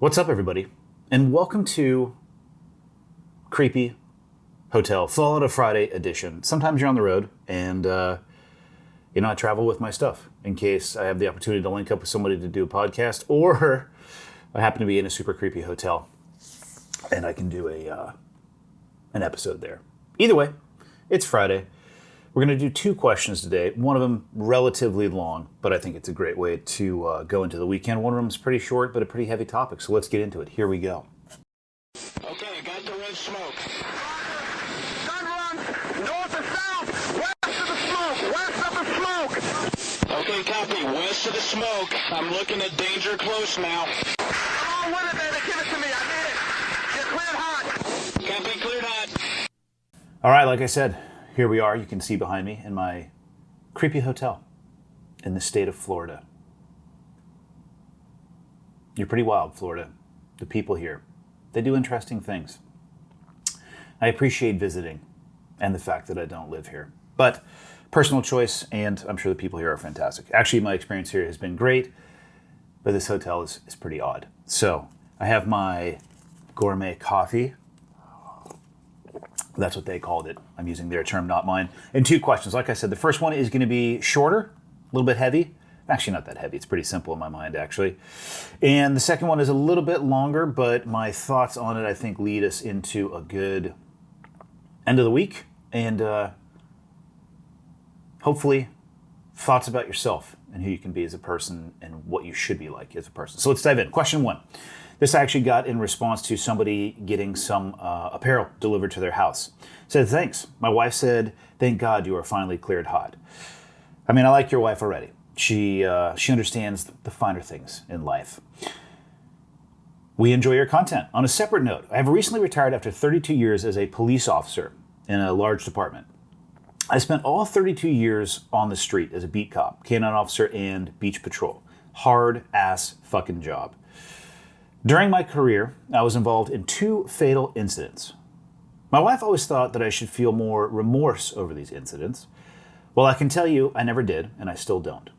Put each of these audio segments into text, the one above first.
What's up, everybody? And welcome to Creepy Hotel, Fall on a Friday edition. Sometimes you're on the road and, I travel with my stuff in case I have the opportunity to link up with somebody to do a podcast, or I happen to be in a super creepy hotel and I can do an episode there. Either way, it's Friday. We're going to do two questions today. One of them relatively long, but I think it's a great way to go into the weekend. One of them is pretty short, but a pretty heavy topic. So let's get into it. Here we go. Okay, I got the red smoke. Gun run, north and south, west of the smoke, west of the smoke. Okay, copy, west of the smoke. I'm looking at danger close now. Come on with it, baby, give it to me, I need it. Get cleared hot. Copy, cleared hot. All right, like I said, here we are. You can see behind me in my creepy hotel in the state of Florida. You're pretty wild, Florida. The people here, they do interesting things. I appreciate visiting and the fact that I don't live here. But personal choice, and I'm sure the people here are fantastic. Actually, my experience here has been great, but this hotel is pretty odd. So I have my gourmet coffee. That's what they called it. I'm using their term, not mine. And two questions. Like I said, the first one is going to be shorter, a little bit heavy. Actually, not that heavy. It's pretty simple in my mind, actually. And the second one is a little bit longer, but my thoughts on it, I think, lead us into a good end of the week. And hopefully, thoughts about yourself and who you can be as a person and what you should be like as a person. So let's dive in. Question one. This I actually got in response to somebody getting some apparel delivered to their house. Said, thanks. My wife said, thank God you are finally cleared hot. I mean, I like your wife already. She understands the finer things in life. We enjoy your content. On a separate note, I have recently retired after 32 years as a police officer in a large department. I spent all 32 years on the street as a beat cop, canine officer, and beach patrol. Hard ass fucking job. During my career, I was involved in two fatal incidents. My wife always thought that I should feel more remorse over these incidents. Well, I can tell you I never did, and I still don't.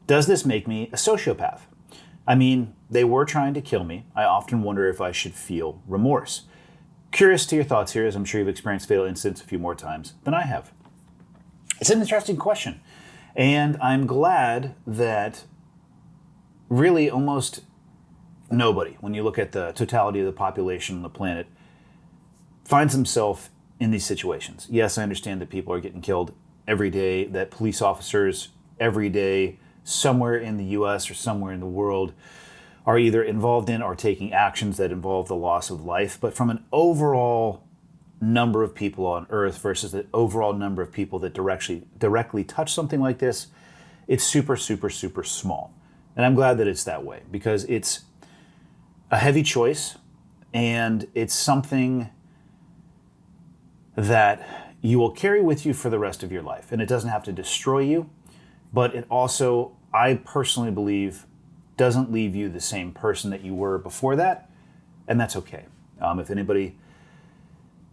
Does this make me a sociopath? I mean, they were trying to kill me. I often wonder if I should feel remorse. Curious to your thoughts here, as I'm sure you've experienced fatal incidents a few more times than I have. It's an interesting question, and I'm glad that really almost nobody, when you look at the totality of the population on the planet, finds himself in these situations. Yes, I understand that people are getting killed every day, that police officers every day, somewhere in the US or somewhere in the world, are either involved in or taking actions that involve the loss of life. But from an overall number of people on Earth versus the overall number of people that directly touch something like this, it's super, super, super small. And I'm glad that it's that way, because it's a heavy choice, and it's something that you will carry with you for the rest of your life. And it doesn't have to destroy you, but it also, I personally believe, doesn't leave you the same person that you were before that, and that's okay. If anybody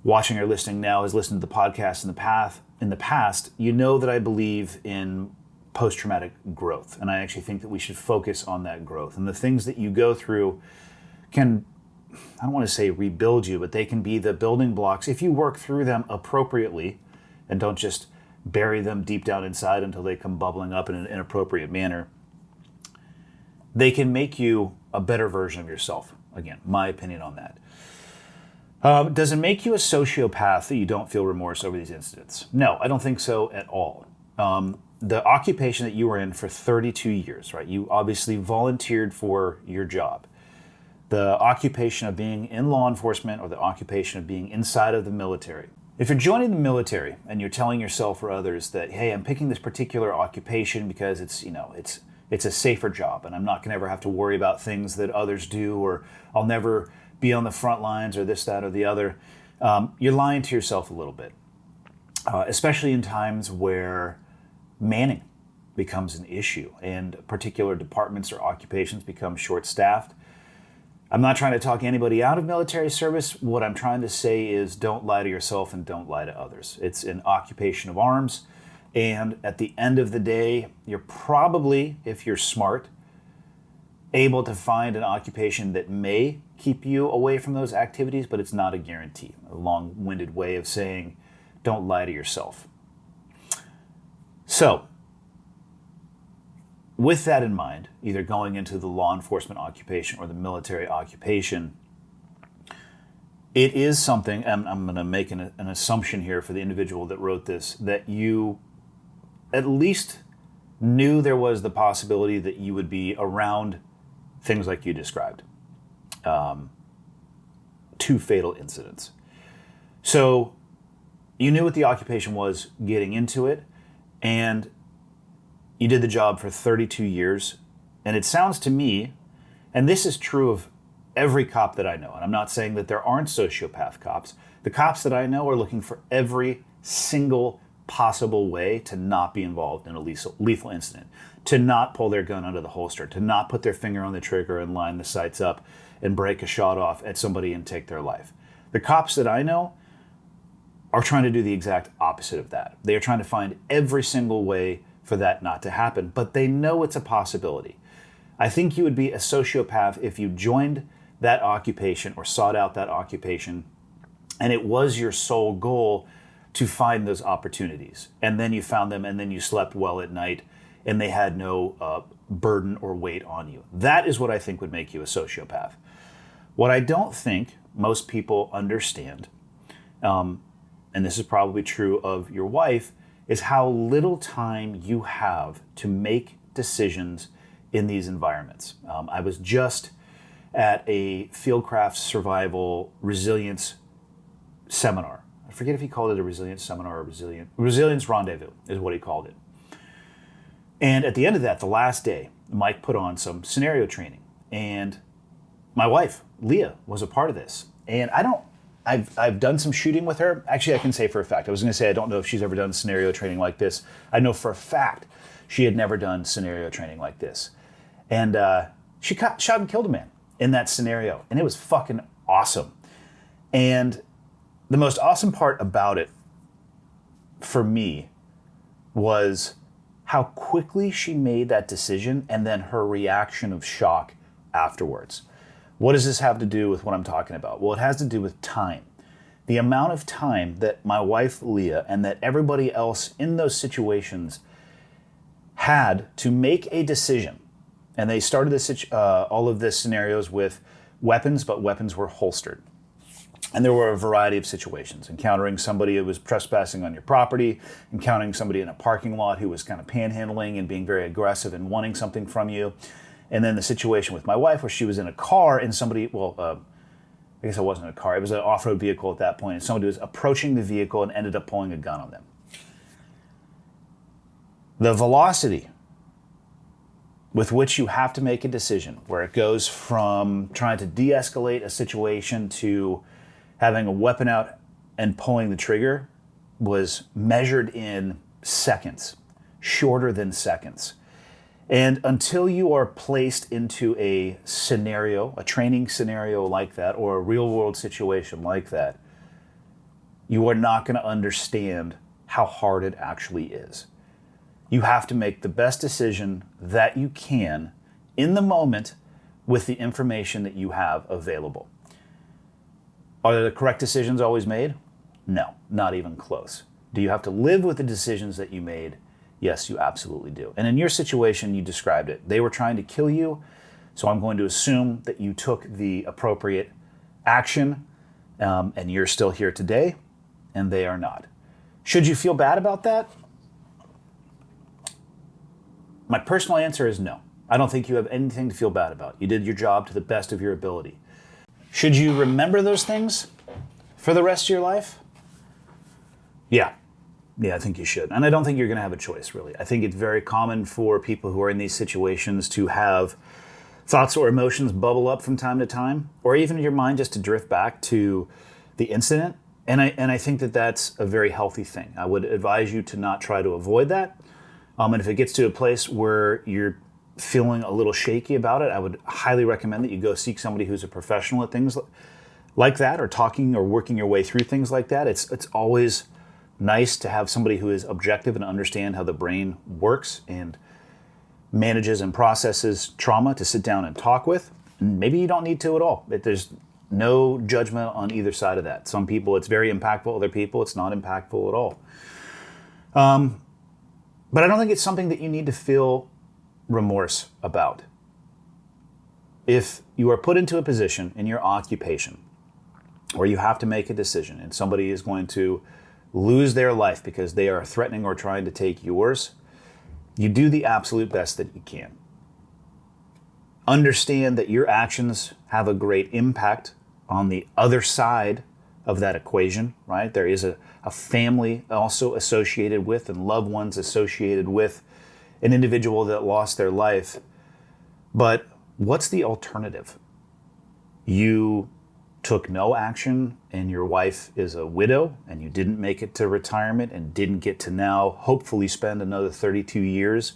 watching or listening now has listened to the podcast in the past, you know that I believe in post-traumatic growth, and I actually think that we should focus on that growth. And the things that you go through can, I don't want to say rebuild you, but they can be the building blocks if you work through them appropriately and don't just bury them deep down inside until they come bubbling up in an inappropriate manner. They can make you a better version of yourself. Again, my opinion on that. Does it make you a sociopath that you don't feel remorse over these incidents? No, I don't think so at all. The occupation that you were in for 32 years, right? You obviously volunteered for your job. The occupation of being in law enforcement, or the occupation of being inside of the military. If you're joining the military and you're telling yourself or others that, hey, I'm picking this particular occupation because it's a safer job and I'm not going to ever have to worry about things that others do, or I'll never be on the front lines, or this, that, or the other, you're lying to yourself a little bit, especially in times where manning becomes an issue and particular departments or occupations become short-staffed. I'm not trying to talk anybody out of military service. What I'm trying to say is don't lie to yourself and don't lie to others. It's an occupation of arms. And at the end of the day, you're probably, if you're smart, able to find an occupation that may keep you away from those activities, but it's not a guarantee. A long-winded way of saying, don't lie to yourself. So, with that in mind, either going into the law enforcement occupation or the military occupation, it is something, and I'm going to make an assumption here for the individual that wrote this, that you at least knew there was the possibility that you would be around things like you described. 2 fatal incidents. So you knew what the occupation was getting into it, and you did the job for 32 years. And it sounds to me, and this is true of every cop that I know, and I'm not saying that there aren't sociopath cops. The cops that I know are looking for every single possible way to not be involved in a lethal incident, to not pull their gun out of the holster, to not put their finger on the trigger and line the sights up and break a shot off at somebody and take their life. The cops that I know are trying to do the exact opposite of that. They are trying to find every single way for that not to happen, but they know it's a possibility. I think you would be a sociopath if you joined that occupation or sought out that occupation and it was your sole goal to find those opportunities. And then you found them and then you slept well at night and they had no burden or weight on you. That is what I think would make you a sociopath. What I don't think most people understand, and this is probably true of your wife, is how little time you have to make decisions in these environments. I was just at a Fieldcraft Survival Resilience seminar. I forget if he called it a resilience seminar or resilience rendezvous is what he called it. And at the end of that, the last day, Mike put on some scenario training. And my wife, Leah, was a part of this. And I've done some shooting with her. Actually, I can say for a fact. I was going to say I don't know if she's ever done scenario training like this. I know for a fact she had never done scenario training like this. And she shot and killed a man in that scenario. And it was fucking awesome. And the most awesome part about it for me was how quickly she made that decision and then her reaction of shock afterwards. What does this have to do with what I'm talking about? Well, it has to do with time. The amount of time that my wife, Leah, and that everybody else in those situations had to make a decision. And they started all of this scenarios with weapons, but weapons were holstered. And there were a variety of situations, encountering somebody who was trespassing on your property, encountering somebody in a parking lot who was kind of panhandling and being very aggressive and wanting something from you. And then the situation with my wife where she was in a car and somebody, I guess it wasn't a car, it was an off-road vehicle at that point, and somebody was approaching the vehicle and ended up pulling a gun on them. The velocity with which you have to make a decision, where it goes from trying to de-escalate a situation to having a weapon out and pulling the trigger, was measured in seconds, shorter than seconds. And until you are placed into a scenario, a training scenario like that, or a real world situation like that, you are not going to understand how hard it actually is. You have to make the best decision that you can in the moment with the information that you have available. Are the correct decisions always made? No, not even close. Do you have to live with the decisions that you made? Yes, you absolutely do. And in your situation, you described it. They were trying to kill you, so I'm going to assume that you took the appropriate action, and you're still here today, and they are not. Should you feel bad about that? My personal answer is no. I don't think you have anything to feel bad about. You did your job to the best of your ability. Should you remember those things for the rest of your life? Yeah, I think you should. And I don't think you're going to have a choice, really. I think it's very common for people who are in these situations to have thoughts or emotions bubble up from time to time, or even in your mind just to drift back to the incident. And I think that that's a very healthy thing. I would advise you to not try to avoid that. And if it gets to a place where you're feeling a little shaky about it, I would highly recommend that you go seek somebody who's a professional at things like that, or talking or working your way through things like that. It's always nice to have somebody who is objective and understand how the brain works and manages and processes trauma to sit down and talk with. And maybe you don't need to at all. There's no judgment on either side of that. Some people it's very impactful, other people it's not impactful at all. But I don't think it's something that you need to feel remorse about. If you are put into a position in your occupation where you have to make a decision and somebody is going to lose their life because they are threatening or trying to take yours, you do the absolute best that you can. Understand that your actions have a great impact on the other side of that equation, right? There is a family also associated with and loved ones associated with an individual that lost their life. But what's the alternative? You took no action and your wife is a widow and you didn't make it to retirement and didn't get to now hopefully spend another 32 years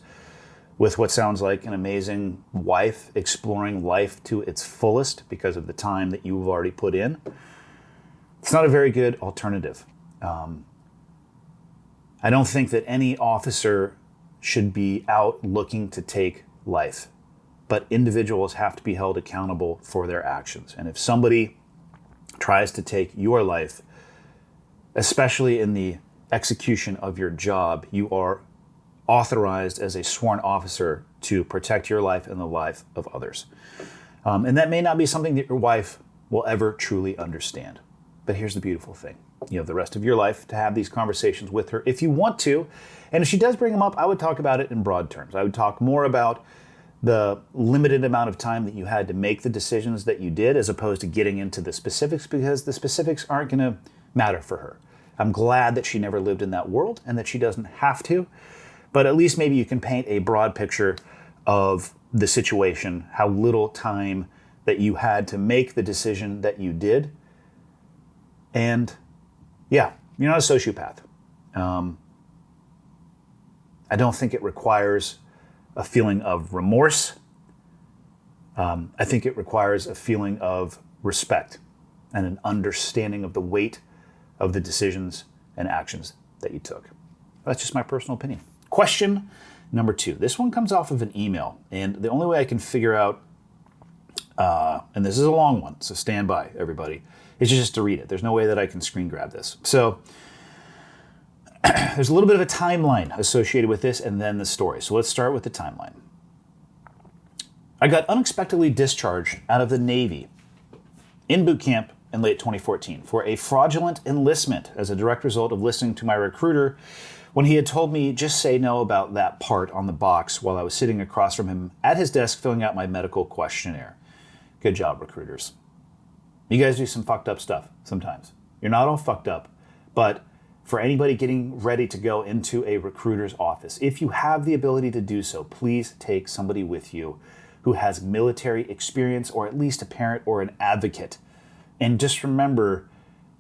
with what sounds like an amazing wife exploring life to its fullest because of the time that you've already put in. It's not a very good alternative. I don't think that any officer should be out looking to take life, but individuals have to be held accountable for their actions. And if somebody tries to take your life, especially in the execution of your job, you are authorized as a sworn officer to protect your life and the life of others. And that may not be something that your wife will ever truly understand. But here's the beautiful thing. You have the rest of your life to have these conversations with her if you want to. And if she does bring them up, I would talk about it in broad terms. I would talk more about the limited amount of time that you had to make the decisions that you did, as opposed to getting into the specifics, because the specifics aren't going to matter for her. I'm glad that she never lived in that world and that she doesn't have to, but at least maybe you can paint a broad picture of the situation, how little time that you had to make the decision that you did. And yeah, you're not a sociopath. I don't think it requires a feeling of remorse. I think it requires a feeling of respect and an understanding of the weight of the decisions and actions that you took. That's just my personal opinion. Question number 2. This one comes off of an email, and the only way I can figure out, and this is a long one, so stand by, everybody, is just to read it. There's no way that I can screen grab this. So there's a little bit of a timeline associated with this and then the story. So let's start with the timeline. I got unexpectedly discharged out of the Navy in boot camp in late 2014 for a fraudulent enlistment as a direct result of listening to my recruiter when he had told me just say no about that part on the box while I was sitting across from him at his desk filling out my medical questionnaire. Good job, recruiters. You guys do some fucked up stuff sometimes. You're not all fucked up, but for anybody getting ready to go into a recruiter's office, if you have the ability to do so, please take somebody with you who has military experience, or at least a parent or an advocate. And just remember,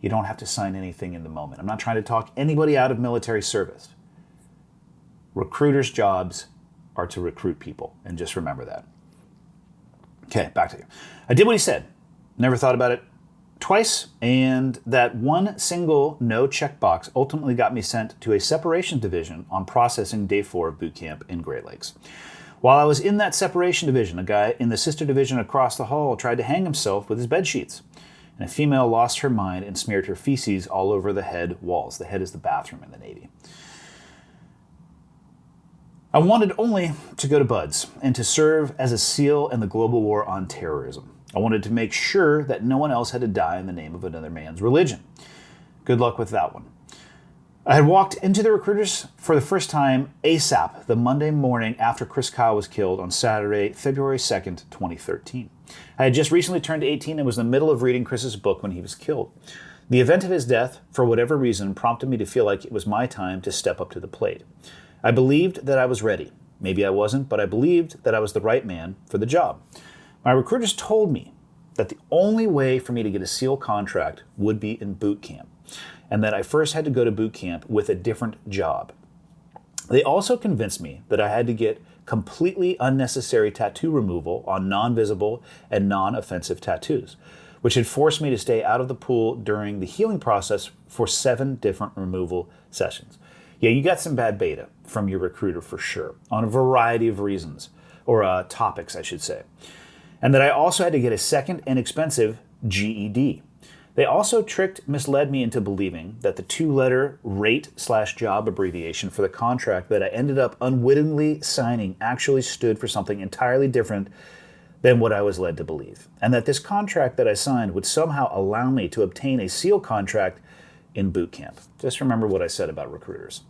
you don't have to sign anything in the moment. I'm not trying to talk anybody out of military service. Recruiters' jobs are to recruit people, and just remember that. Okay, back to you. I did what he said. Never thought about it twice, and that one single no checkbox ultimately got me sent to a separation division on processing day 4 of boot camp in Great Lakes. While I was in that separation division, a guy in the sister division across the hall tried to hang himself with his bed sheets, and a female lost her mind and smeared her feces all over the head walls. The head is the bathroom in the Navy. I wanted only to go to BUDS and to serve as a SEAL in the global war on terrorism. I wanted to make sure that no one else had to die in the name of another man's religion. Good luck with that one. I had walked into the recruiters for the first time ASAP the Monday morning after Chris Kyle was killed on Saturday, February 2nd, 2013. I had just recently turned 18 and was in the middle of reading Chris's book when he was killed. The event of his death, for whatever reason, prompted me to feel like it was my time to step up to the plate. I believed that I was ready. Maybe I wasn't, but I believed that I was the right man for the job. My recruiters told me that the only way for me to get a SEAL contract would be in boot camp, and that I first had to go to boot camp with a different job. They also convinced me that I had to get completely unnecessary tattoo removal on non-visible and non-offensive tattoos, which had forced me to stay out of the pool during the healing process for 7 different removal sessions. Yeah, you got some bad beta from your recruiter for sure, on a variety of reasons, or topics, I should say. And that I also had to get a second and expensive GED. They also misled me into believing that the 2-letter rate/job abbreviation for the contract that I ended up unwittingly signing actually stood for something entirely different than what I was led to believe. And that this contract that I signed would somehow allow me to obtain a SEAL contract in boot camp. Just remember what I said about recruiters.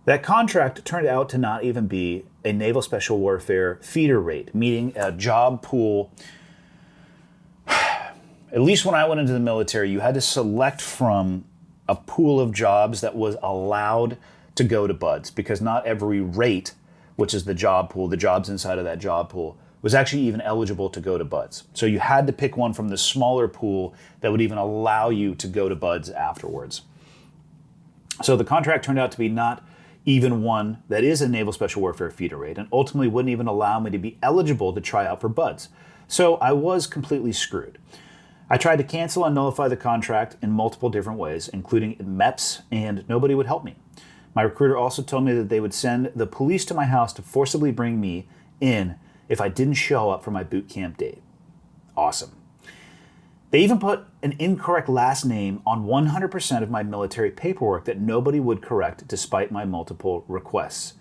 That contract turned out to not even be a Naval Special Warfare feeder rate, meaning a job pool. At least when I went into the military, you had to select from a pool of jobs that was allowed to go to BUDS, because not every rate, which is the job pool, the jobs inside of that job pool, was actually even eligible to go to BUDS. So you had to pick one from the smaller pool that would even allow you to go to BUDS afterwards. So the contract turned out to be not even one that is a Naval Special Warfare feeder rate, and ultimately wouldn't even allow me to be eligible to try out for BUDS. So I was completely screwed. I tried to cancel and nullify the contract in multiple different ways, including MEPS, and nobody would help me. My recruiter also told me that they would send the police to my house to forcibly bring me in if I didn't show up for my boot camp date. Awesome. They even put an incorrect last name on 100% of my military paperwork that nobody would correct despite my multiple requests.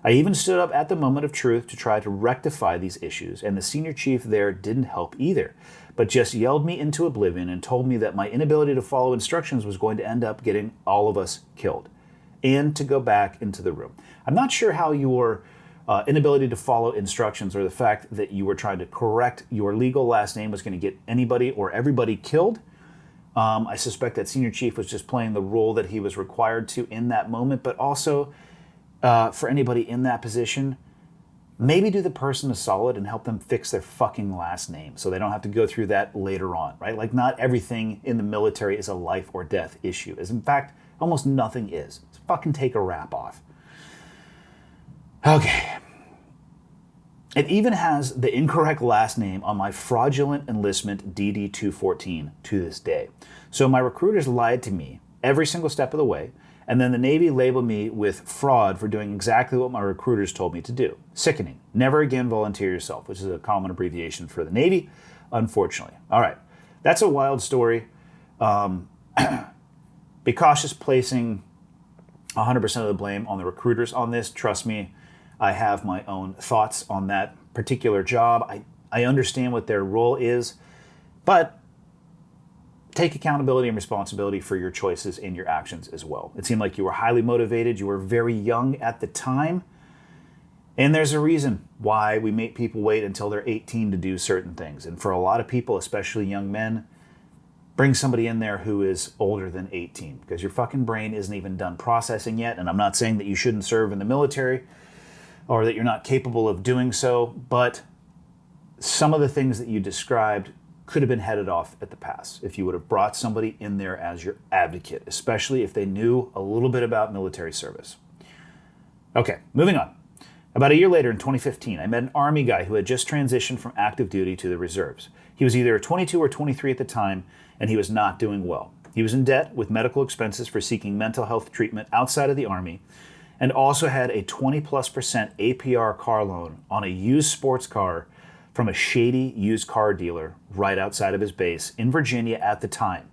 I even stood up at the moment of truth to try to rectify these issues, and the senior chief there didn't help either, but just yelled me into oblivion and told me that my inability to follow instructions was going to end up getting all of us killed, and to go back into the room. I'm not sure how your inability to follow instructions, or the fact that you were trying to correct your legal last name, was going to get anybody or everybody killed. I suspect that senior chief was just playing the role that he was required to in that moment, but also for anybody in that position, maybe do the person a solid and help them fix their fucking last name so they don't have to go through that later on, right? Like, not everything in the military is a life or death issue. As in fact, almost nothing is. Just fucking take a rap off. Okay. It even has the incorrect last name on my fraudulent enlistment DD-214 to this day. So my recruiters lied to me every single step of the way, and then the Navy labeled me with fraud for doing exactly what my recruiters told me to do. Sickening. Never again volunteer yourself, which is a common abbreviation for the Navy, unfortunately. All right. That's a wild story. Be cautious placing 100% of the blame on the recruiters on this. Trust me, I have my own thoughts on that particular job. I understand what their role is, but take accountability and responsibility for your choices and your actions as well. It seemed like you were highly motivated. You were very young at the time. And there's a reason why we make people wait until they're 18 to do certain things. And for a lot of people, especially young men, bring somebody in there who is older than 18, because your fucking brain isn't even done processing yet. And I'm not saying that you shouldn't serve in the military or that you're not capable of doing so, but some of the things that you described could have been headed off at the pass if you would have brought somebody in there as your advocate, especially if they knew a little bit about military service. Okay, moving on. About a year later in 2015, I met an Army guy who had just transitioned from active duty to the reserves. He was either 22 or 23 at the time, and he was not doing well. He was in debt with medical expenses for seeking mental health treatment outside of the Army, and also had a 20+% APR car loan on a used sports car from a shady used car dealer right outside of his base in Virginia at the time.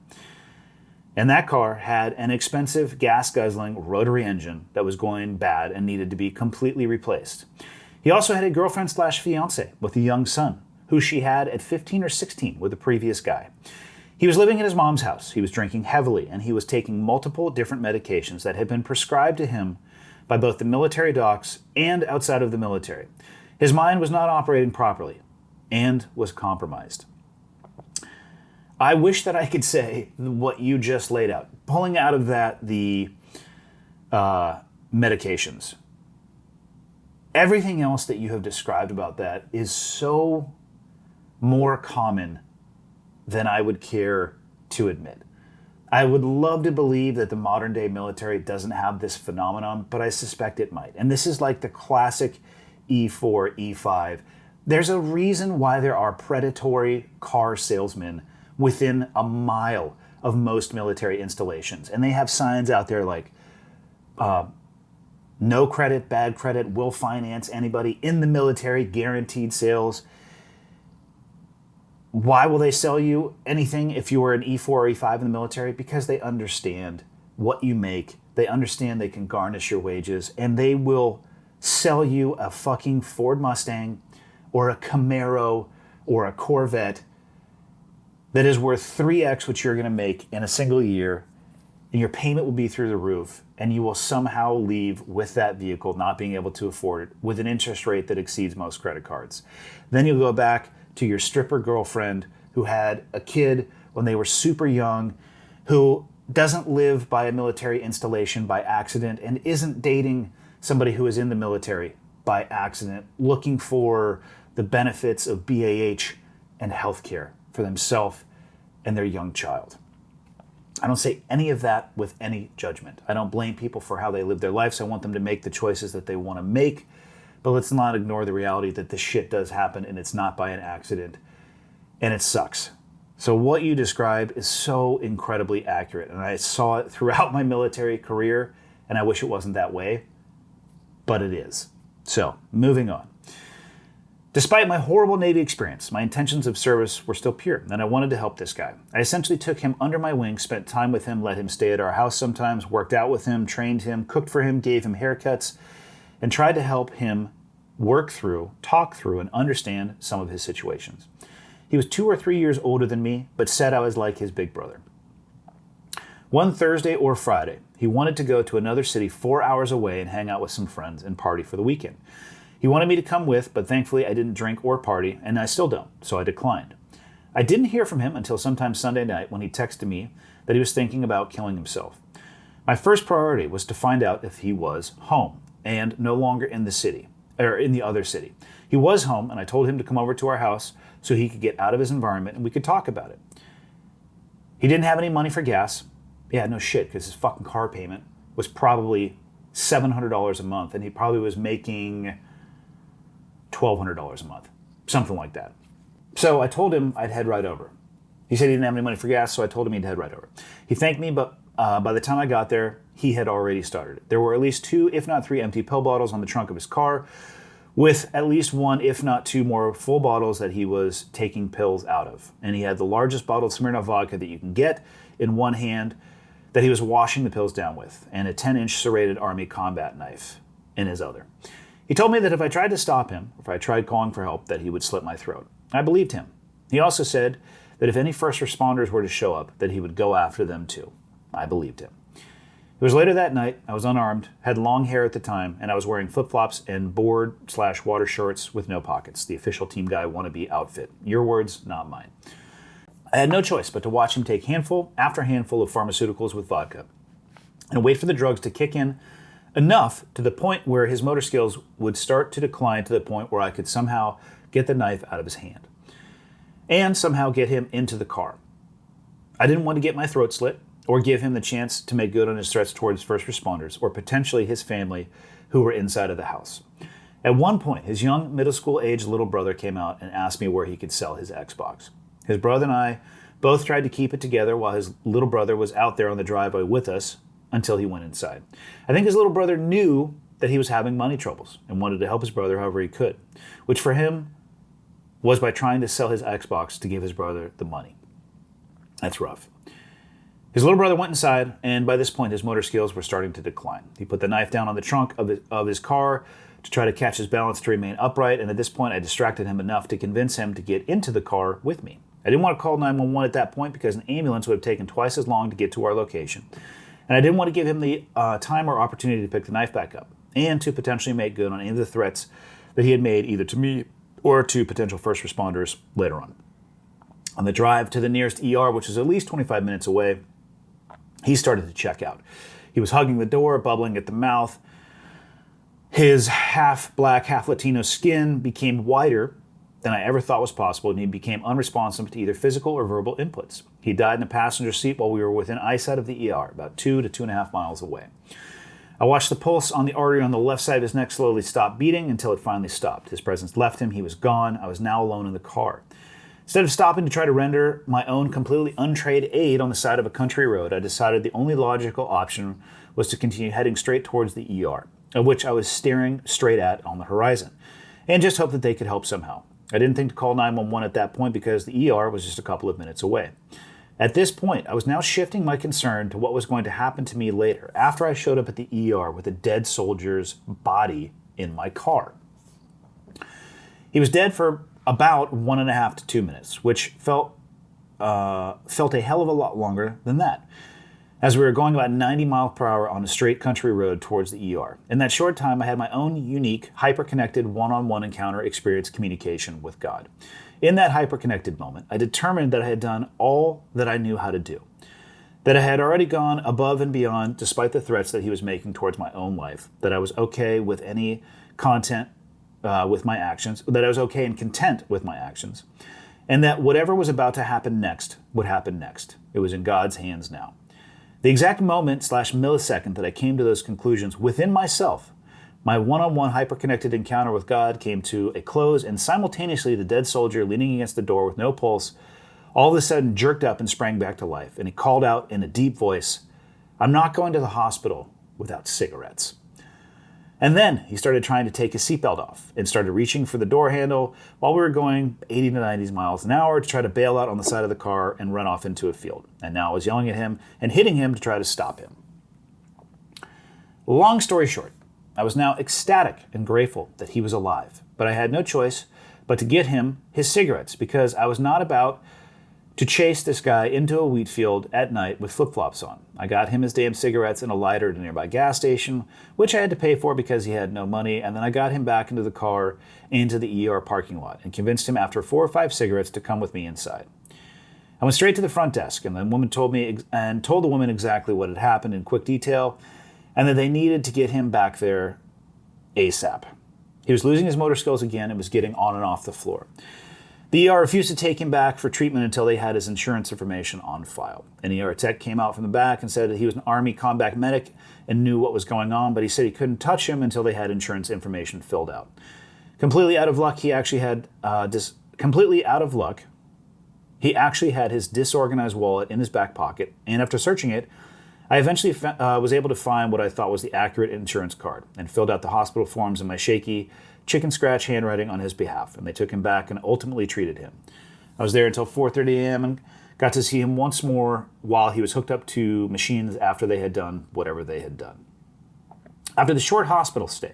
And that car had an expensive gas-guzzling rotary engine that was going bad and needed to be completely replaced. He also had a girlfriend/fiance with a young son, who she had at 15 or 16 with a previous guy. He was living in his mom's house. He was drinking heavily, and he was taking multiple different medications that had been prescribed to him by both the military docs and outside of the military. His mind was not operating properly and was compromised. I wish that I could say what you just laid out. Pulling out of that the medications. Everything else that you have described about that is so more common than I would care to admit. I would love to believe that the modern day military doesn't have this phenomenon, but I suspect it might. And this is like the classic E4, E5. There's a reason why there are predatory car salesmen within a mile of most military installations. And they have signs out there like, No credit, bad credit, will finance anybody in the military, guaranteed sales. Why will they sell you anything if you were an E4 or E5 in the military? Because they understand what you make. They understand they can garnish your wages, and they will sell you a fucking Ford Mustang or a Camaro or a Corvette that is worth 3x what you're going to make in a single year, and your payment will be through the roof, and you will somehow leave with that vehicle not being able to afford it with an interest rate that exceeds most credit cards. Then you'll go back to your stripper girlfriend who had a kid when they were super young, who doesn't live by a military installation by accident and isn't dating somebody who is in the military by accident, looking for the benefits of BAH and healthcare for themselves and their young child. I don't say any of that with any judgment. I don't blame people for how they live their lives. I want them to make the choices that they want to make, but let's not ignore the reality that this shit does happen and it's not by an accident, and it sucks. So what you described is so incredibly accurate, and I saw it throughout my military career, and I wish it wasn't that way, but it is. So, moving on. Despite my horrible Navy experience, my intentions of service were still pure, and I wanted to help this guy. I essentially took him under my wing, spent time with him, let him stay at our house sometimes, worked out with him, trained him, cooked for him, gave him haircuts, and tried to help him work through, talk through, and understand some of his situations. He was 2 or 3 years older than me, but said I was like his big brother. One Thursday or Friday, he wanted to go to another city 4 hours away and hang out with some friends and party for the weekend. He wanted me to come with, but thankfully I didn't drink or party, and I still don't, so I declined. I didn't hear from him until sometime Sunday night when he texted me that he was thinking about killing himself. My first priority was to find out if he was home and no longer in the city, or in the other city. He was home, and I told him to come over to our house so he could get out of his environment and we could talk about it. He didn't have any money for gas. Yeah, no shit, because his fucking car payment was probably $700 a month, and he probably was making $1,200 a month, something like that. So I told him I'd head right over. He said he didn't have any money for gas, so I told him he'd head right over. He thanked me, but by the time I got there, he had already started it. There were at least 2, if not 3, empty pill bottles on the trunk of his car, with at least 1, if not 2 more full bottles that he was taking pills out of. And he had the largest bottle of Smirnoff vodka that you can get in one hand that he was washing the pills down with, and a 10-inch serrated Army combat knife in his other. He told me that if I tried to stop him, if I tried calling for help, that he would slit my throat. I believed him. He also said that if any first responders were to show up, that he would go after them too. I believed him. It was later that night. I was unarmed, had long hair at the time, and I was wearing flip-flops and board/water shorts with no pockets, the official team guy wannabe outfit. Your words, not mine. I had no choice but to watch him take handful after handful of pharmaceuticals with vodka and wait for the drugs to kick in enough to the point where his motor skills would start to decline to the point where I could somehow get the knife out of his hand and somehow get him into the car. I didn't want to get my throat slit or give him the chance to make good on his threats towards first responders or potentially his family who were inside of the house. At one point, his young middle school age little brother came out and asked me where he could sell his Xbox. His brother and I both tried to keep it together while his little brother was out there on the driveway with us until he went inside. I think his little brother knew that he was having money troubles and wanted to help his brother however he could, which for him was by trying to sell his Xbox to give his brother the money. That's rough. His little brother went inside, and by this point, his motor skills were starting to decline. He put the knife down on the trunk of his car to try to catch his balance to remain upright, and at this point, I distracted him enough to convince him to get into the car with me. I didn't want to call 911 at that point because an ambulance would have taken twice as long to get to our location, and I didn't want to give him the time or opportunity to pick the knife back up and to potentially make good on any of the threats that he had made either to me or to potential first responders later on. On the drive to the nearest ER, which is at least 25 minutes away, he started to check out. He was hugging the door, bubbling at the mouth. His half black, half Latino skin became whiter than I ever thought was possible, and he became unresponsive to either physical or verbal inputs. He died in a passenger seat while we were within eyesight of the ER, about 2 to 2.5 miles away. I watched the pulse on the artery on the left side of his neck slowly stop beating until it finally stopped. His presence left him. He was gone. I was now alone in the car. Instead of stopping to try to render my own completely untrained aid on the side of a country road, I decided the only logical option was to continue heading straight towards the ER, of which I was staring straight at on the horizon, and just hope that they could help somehow. I didn't think to call 911 at that point because the ER was just a couple of minutes away. At this point, I was now shifting my concern to what was going to happen to me later, after I showed up at the ER with a dead soldier's body in my car. He was dead for about 1.5 to 2 minutes, which felt a hell of a lot longer than that, as we were going about 90 miles per hour on a straight country road towards the ER. In that short time, I had my own unique, hyper-connected one-on-one encounter experience communication with God. In that hyper-connected moment, I determined that I had done all that I knew how to do, that I had already gone above and beyond despite the threats that he was making towards my own life, that I was okay with any content with my actions, that I was okay and content with my actions, and that whatever was about to happen next would happen next. It was in God's hands now. The exact moment/millisecond that I came to those conclusions within myself, my one-on-one hyper-connected encounter with God came to a close, and simultaneously the dead soldier leaning against the door with no pulse all of a sudden jerked up and sprang back to life, and he called out in a deep voice, "I'm not going to the hospital without cigarettes." And then he started trying to take his seatbelt off and started reaching for the door handle while we were going 80 to 90 miles an hour to try to bail out on the side of the car and run off into a field. And now I was yelling at him and hitting him to try to stop him. Long story short, I was now ecstatic and grateful that he was alive, but I had no choice but to get him his cigarettes because I was not about to chase this guy into a wheat field at night with flip-flops on. I got him his damn cigarettes and a lighter at a nearby gas station, which I had to pay for because he had no money, and then I got him back into the car, into the ER parking lot, and convinced him after 4 or 5 cigarettes to come with me inside. I went straight to the front desk, and the woman told the woman exactly what had happened in quick detail, and that they needed to get him back there ASAP. He was losing his motor skills again and was getting on and off the floor. The ER refused to take him back for treatment until they had his insurance information on file. An ER tech came out from the back and said that he was an Army combat medic and knew what was going on, but he said he couldn't touch him until they had insurance information filled out. Completely out of luck, he actually had his disorganized wallet in his back pocket, and after searching it, I eventually was able to find what I thought was the accurate insurance card and filled out the hospital forms in my shaky, chicken scratch handwriting on his behalf, and they took him back and ultimately treated him. I was there until 4:30 a.m. and got to see him once more while he was hooked up to machines after they had done whatever they had done. After the short hospital stay,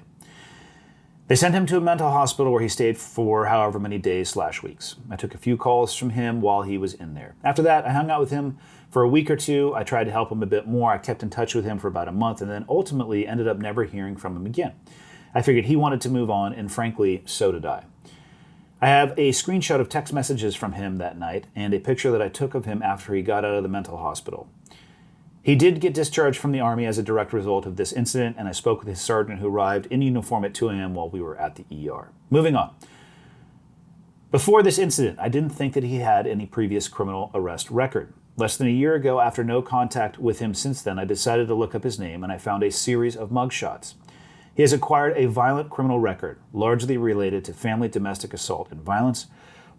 they sent him to a mental hospital where he stayed for however many days/weeks. I took a few calls from him while he was in there. After that, I hung out with him for a week or two. I tried to help him a bit more. I kept in touch with him for about a month and then ultimately ended up never hearing from him again. I figured he wanted to move on, and frankly, so did I. I have a screenshot of text messages from him that night and a picture that I took of him after he got out of the mental hospital. He did get discharged from the Army as a direct result of this incident, and I spoke with his sergeant who arrived in uniform at 2 a.m. while we were at the ER. Moving on. Before this incident, I didn't think that he had any previous criminal arrest record. Less than a year ago, after no contact with him since then, I decided to look up his name, and I found a series of mugshots. He has acquired a violent criminal record, largely related to family domestic assault and violence.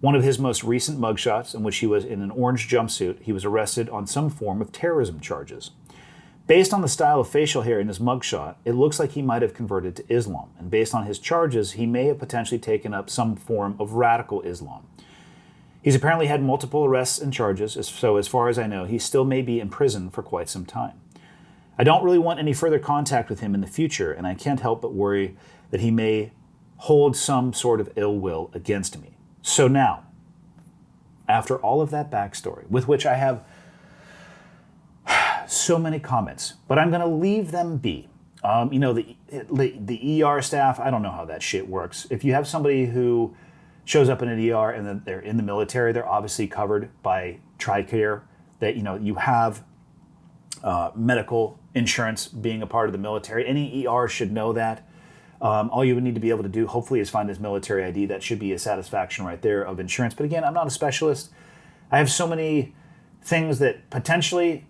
One of his most recent mugshots, in which he was in an orange jumpsuit, he was arrested on some form of terrorism charges. Based on the style of facial hair in his mugshot, it looks like he might have converted to Islam, and based on his charges, he may have potentially taken up some form of radical Islam. He's apparently had multiple arrests and charges, so as far as I know, he still may be in prison for quite some time. I don't really want any further contact with him in the future, and I can't help but worry that he may hold some sort of ill will against me. So now, after all of that backstory, with which I have so many comments, but I'm going to leave them be. The ER staff, I don't know how that shit works. If you have somebody who shows up in an ER and then they're in the military, they're obviously covered by TRICARE, that you have medical insurance being a part of the military. Any ER should know that. All you would need to be able to do, hopefully, is find his military ID. That should be a satisfaction right there of insurance. But again, I'm not a specialist. I have so many things that potentially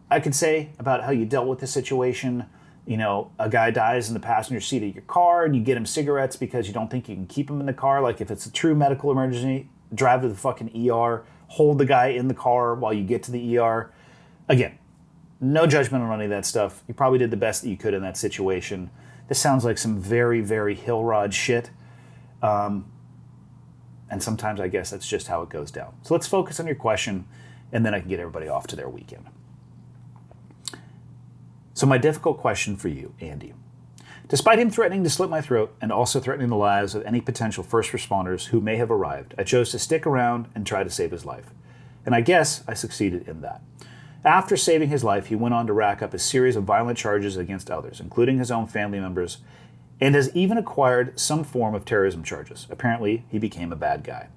I could say about how you dealt with the situation. A guy dies in the passenger seat of your car and you get him cigarettes because you don't think you can keep him in the car. Like if it's a true medical emergency, drive to the fucking ER, hold the guy in the car while you get to the ER. Again, No judgment on any of that stuff. You probably did the best that you could in that situation. This sounds like some very, very hill rod shit. And sometimes I guess that's just how it goes down. So let's focus on your question, and then I can get everybody off to their weekend. So my difficult question for you, Andy. Despite him threatening to slit my throat and also threatening the lives of any potential first responders who may have arrived, I chose to stick around and try to save his life. And I guess I succeeded in that. After saving his life, he went on to rack up a series of violent charges against others, including his own family members, and has even acquired some form of terrorism charges. Apparently, he became a bad guy.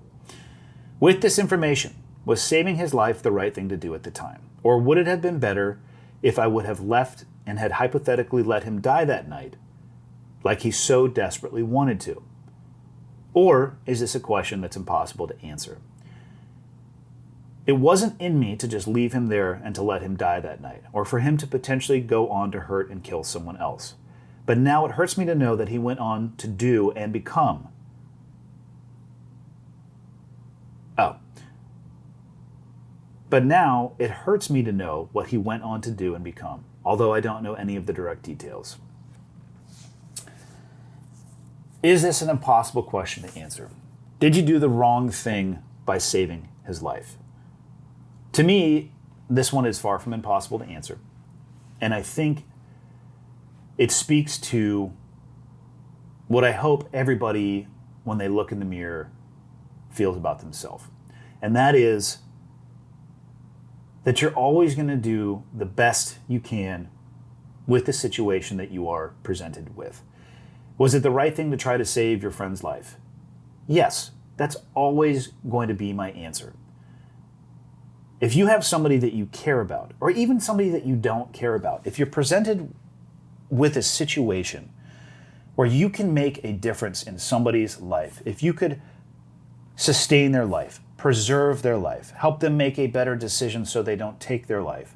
With this information, was saving his life the right thing to do at the time? Or would it have been better if I would have left and had hypothetically let him die that night, like he so desperately wanted to? Or is this a question that's impossible to answer? It wasn't in me to just leave him there and to let him die that night, or for him to potentially go on to hurt and kill someone else. But now it hurts me to know that he went on to do and become. But now it hurts me to know what he went on to do and become, although I don't know any of the direct details. Is this an impossible question to answer? Did you do the wrong thing by saving his life? To me, this one is far from impossible to answer. And I think it speaks to what I hope everybody, when they look in the mirror, feels about themselves. And that is that you're always going to do the best you can with the situation that you are presented with. Was it the right thing to try to save your friend's life? Yes, that's always going to be my answer. If you have somebody that you care about, or even somebody that you don't care about, if you're presented with a situation where you can make a difference in somebody's life, if you could sustain their life, preserve their life, help them make a better decision so they don't take their life,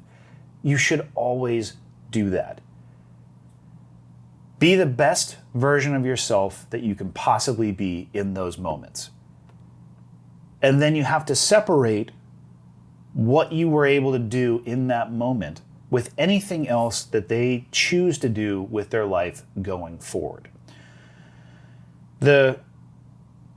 you should always do that. Be the best version of yourself that you can possibly be in those moments. And then you have to separate what you were able to do in that moment with anything else that they choose to do with their life going forward. The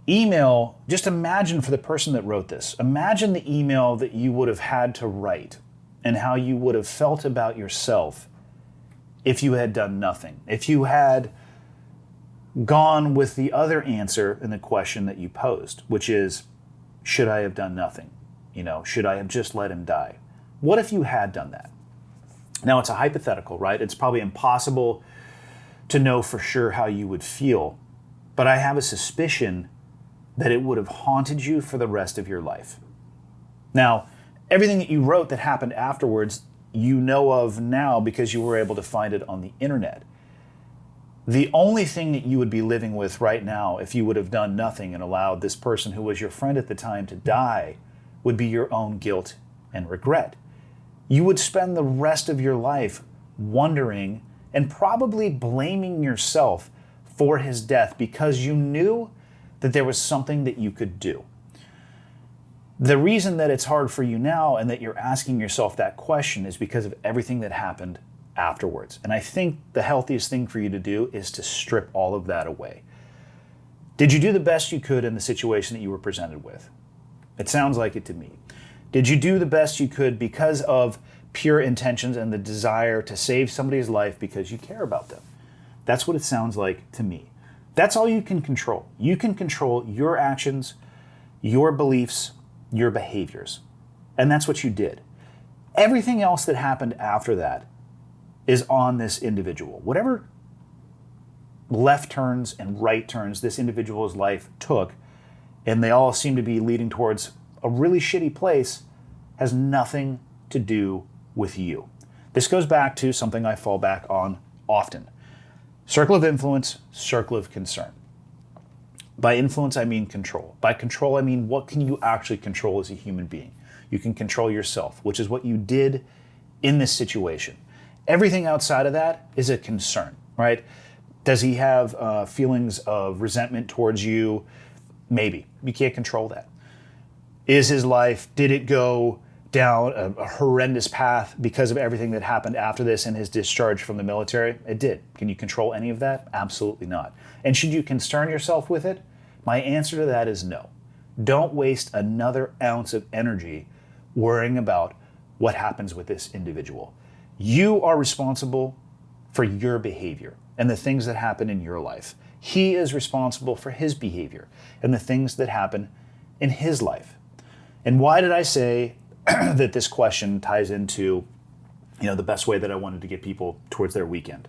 email, just imagine for the person that wrote this, imagine the email that you would have had to write and how you would have felt about yourself if you had done nothing. If you had gone with the other answer in the question that you posed, which is, should I have done nothing? Should I have just let him die? What if you had done that? Now, it's a hypothetical, right? It's probably impossible to know for sure how you would feel, but I have a suspicion that it would have haunted you for the rest of your life. Now, everything that you wrote that happened afterwards, you know of now because you were able to find it on the internet. The only thing that you would be living with right now, if you would have done nothing and allowed this person who was your friend at the time to die, would be your own guilt and regret. You would spend the rest of your life wondering and probably blaming yourself for his death because you knew that there was something that you could do. The reason that it's hard for you now and that you're asking yourself that question is because of everything that happened afterwards. And I think the healthiest thing for you to do is to strip all of that away. Did you do the best you could in the situation that you were presented with? It sounds like it to me. Did you do the best you could because of pure intentions and the desire to save somebody's life because you care about them? That's what it sounds like to me. That's all you can control. You can control your actions, your beliefs, your behaviors. And that's what you did. Everything else that happened after that is on this individual. Whatever left turns and right turns this individual's life took, and they all seem to be leading towards a really shitty place, has nothing to do with you. This goes back to something I fall back on often. Circle of influence, circle of concern. By influence, I mean control. By control, I mean what can you actually control as a human being? You can control yourself, which is what you did in this situation. Everything outside of that is a concern, right? Does he have feelings of resentment towards you? Maybe. You can't control that. Is his life, did it go down a horrendous path because of everything that happened after this and his discharge from the military? It did. Can you control any of that? Absolutely not. And should you concern yourself with it? My answer to that is no. Don't waste another ounce of energy worrying about what happens with this individual. You are responsible for your behavior and the things that happen in your life. He is responsible for his behavior and the things that happen in his life. And why did I say that this question ties into, the best way that I wanted to get people towards their weekend?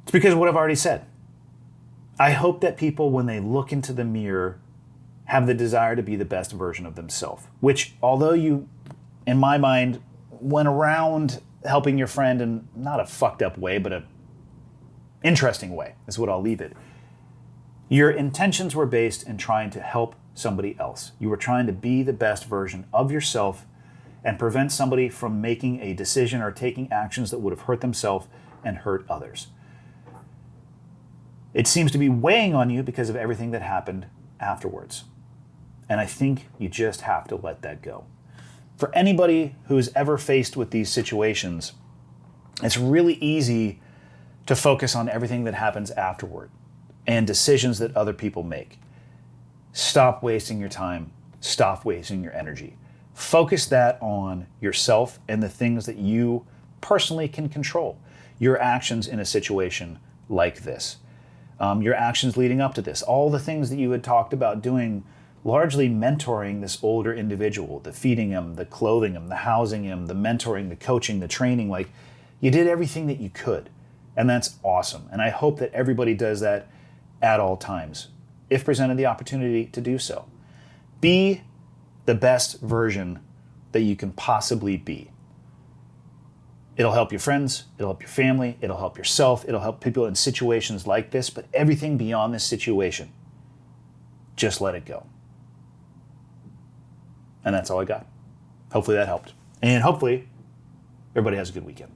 It's because of what I've already said. I hope that people, when they look into the mirror, have the desire to be the best version of themselves, which, although you, in my mind, went around helping your friend in not a fucked up way, but a interesting way, is what I'll leave it. Your intentions were based in trying to help somebody else. You were trying to be the best version of yourself and prevent somebody from making a decision or taking actions that would have hurt themselves and hurt others. It seems to be weighing on you because of everything that happened afterwards. And I think you just have to let that go. For anybody who's ever faced with these situations, it's really easy to focus on everything that happens afterward and decisions that other people make. Stop wasting your time. Stop wasting your energy. Focus that on yourself and the things that you personally can control. Your actions in a situation like this. Your actions leading up to this. All the things that you had talked about doing, largely mentoring this older individual, the feeding him, the clothing him, the housing him, the mentoring, the coaching, the training. Like, you did everything that you could. And that's awesome. And I hope that everybody does that at all times, if presented the opportunity to do so. Be the best version that you can possibly be. It'll help your friends, it'll help your family, it'll help yourself, it'll help people in situations like this, but everything beyond this situation, just let it go. And that's all I got. Hopefully that helped. And hopefully everybody has a good weekend.